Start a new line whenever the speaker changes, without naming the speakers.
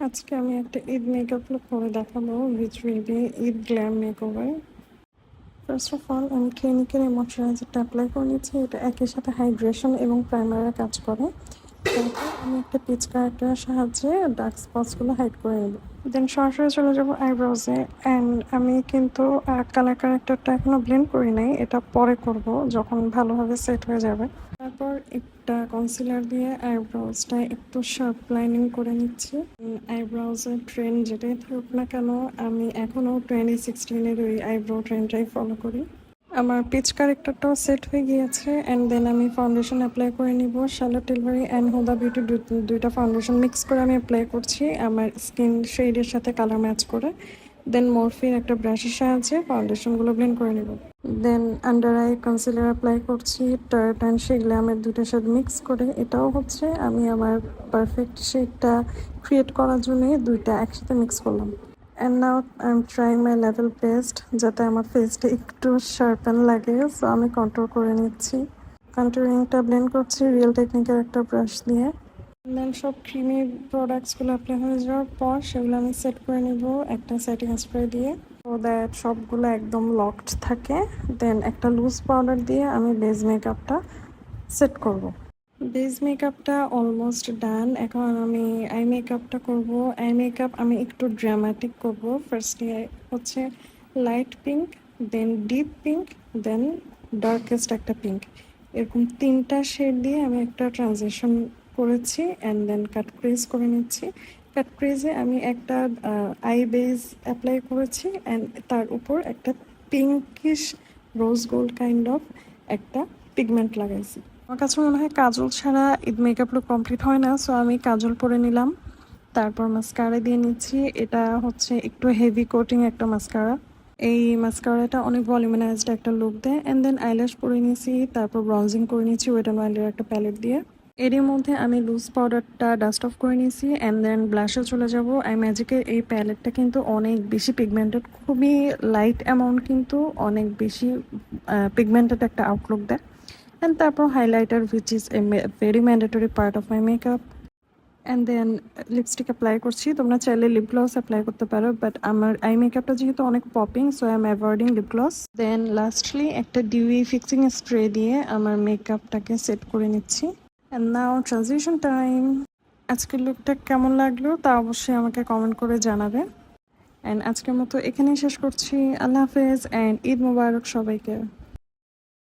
আজকে আমি একটা ঈদ মেকআপ লুক করে দেখাবো with ready Eid glam makeover. First of all আমি ক্লিনিকের এই ময়শ্চারাইজারটা অ্যাপ্লাই করে নিচ্ছি। এটা একই সাথে হাইড্রেশন এবং প্রাইমারের কাজ করে। তারপর আমি একটা পিচ কারেক্টারের সাহায্যে ডার্ক স্পটসগুলো হাইড করে নেব। দেন সরাসরি চলে যাবো আইব্রোজে। অ্যান্ড আমি কিন্তু কালার কারেক্টারটা এখনো ব্লেন্ড করি নাই, এটা পরে করব যখন ভালোভাবে সেট হয়ে যাবে। তারপর একটা কনসিলার দিয়ে আইব্রোজটা একটু শার্প লাইনিং করে নিচ্ছি। আইব্রোজের ট্রেন্ড যেটাই থাকুক না কেন, আমি এখনও 2016-এর ওই আইব্রো ট্রেন্ডটাই ফলো করি। আমার পিচ কারেক্টারটাও সেট হয়ে গিয়েছে। অ্যান্ড দেন আমি ফাউন্ডেশন অ্যাপ্লাই করে নিব। Charlotte Tilbury and Huda beauty দুইটা ফাউন্ডেশন মিক্স করে আমি অ্যাপ্লাই করছি আমার স্কিন শেডের সাথে কালার ম্যাচ করে। দেন মরফির একটা ব্রাশের সাহায্যে ফাউন্ডেশনগুলো ব্লেন্ড করে নেব। দেন আন্ডার আই কনসিলার অ্যাপ্লাই করছি টার্ট অ্যান্ড শে গ্ল্যামের দুইটার সাথে মিক্স করে। এটাও হচ্ছে আমি আমার পারফেক্ট শেডটা ক্রিয়েট করার জন্য দুইটা একসাথে মিক্স করলাম। And now I am trying my level best যাতে আমার ফেসটা একটু শার্পেন লাগে, সো আমি কন্ট্রোল করে নিচ্ছি। কন্ট্রোলিংটা ব্লেন্ড করছি রিয়েল টেকনিকের একটা ব্রাশ দিয়ে। দেন সব ক্রিমি প্রোডাক্টসগুলো অ্যাপ্লাই হয়ে যাওয়ার পর সেগুলো আমি সেট করে নেব একটা সেটিং স্প্রে দিয়ে, সো দ্যাট সবগুলো একদম লকড থাকে। দেন একটা লুজ পাউডার দিয়ে আমি বেস মেকআপটা সেট করব। বেস মেকআপটা অলমোস্ট ডান। এখন আমি আই মেকআপটা করব। আই মেকআপ আমি একটু ড্রামাটিক করব। ফার্স্টে হচ্ছে লাইট পিঙ্ক, দেন ডিপ পিঙ্ক, দেন ডার্কেস্ট একটা পিঙ্ক, এরকম তিনটা শেড দিয়ে আমি একটা ট্রানজিশন করেছি। অ্যান্ড দেন কাট ক্রিজ করে নিচ্ছি। কাট ক্রিজে আমি একটা আই বেস অ্যাপ্লাই করেছি অ্যান্ড তার উপর একটা pinkish rose gold kind of একটা পিগমেন্ট লাগাইছি। আমার কাছে মনে হয় কাজল ছাড়া ঈদ মেকআপ লুক কমপ্লিট হয় না, সো আমি কাজল পরে নিলাম। তারপর মাস্কারা দিয়ে নিচ্ছি। এটা হচ্ছে একটু হেভি কোটিং একটা মাস্কারা। এই মাস্কারাটা অনেক ভলিউমিনাইজড একটা লুক দেয়। অ্যান্ড দেন আইল্যাশ পরে নিয়েছি, তারপর ব্রঞ্জিং করে নিচ্ছি ওয়েট অ্যান্ড ওয়াইল্ডের একটা প্যালেট দিয়ে। এরই মধ্যে আমি লুজ পাউডারটা ডাস্ট অফ করে নিয়েছি। অ্যান্ড দেন ব্লাশে চলে যাব। আই ম্যাজিকের এই প্যালেটটা কিন্তু অনেক বেশি পিগমেন্টেড, খুবই লাইট অ্যামাউন্ট কিন্তু অনেক বেশি পিগমেন্টেড একটা আউটলুক দেয়। অ্যান্ড তারপর highlighter which is a very mandatory part of my makeup. And then lipstick apply করছি। তোমরা চাইলে লিপ গ্লস অ্যাপ্লাই করতে পারো, বাট আমার আই মেকআপটা যেহেতু অনেক popping, so I am avoiding lip gloss. Then lastly একটা ডিউই ফিক্সিং স্প্রে দিয়ে আমার মেকআপটাকে সেট করে নিচ্ছি। And now transition time. আজকের লুকটা কেমন লাগলো তা অবশ্যই আমাকে কমেন্ট করে জানাবে। অ্যান্ড আজকের মতো এখানেই শেষ করছি। আল্লাহ হাফেজ অ্যান্ড ঈদ মোবারক সবাইকে।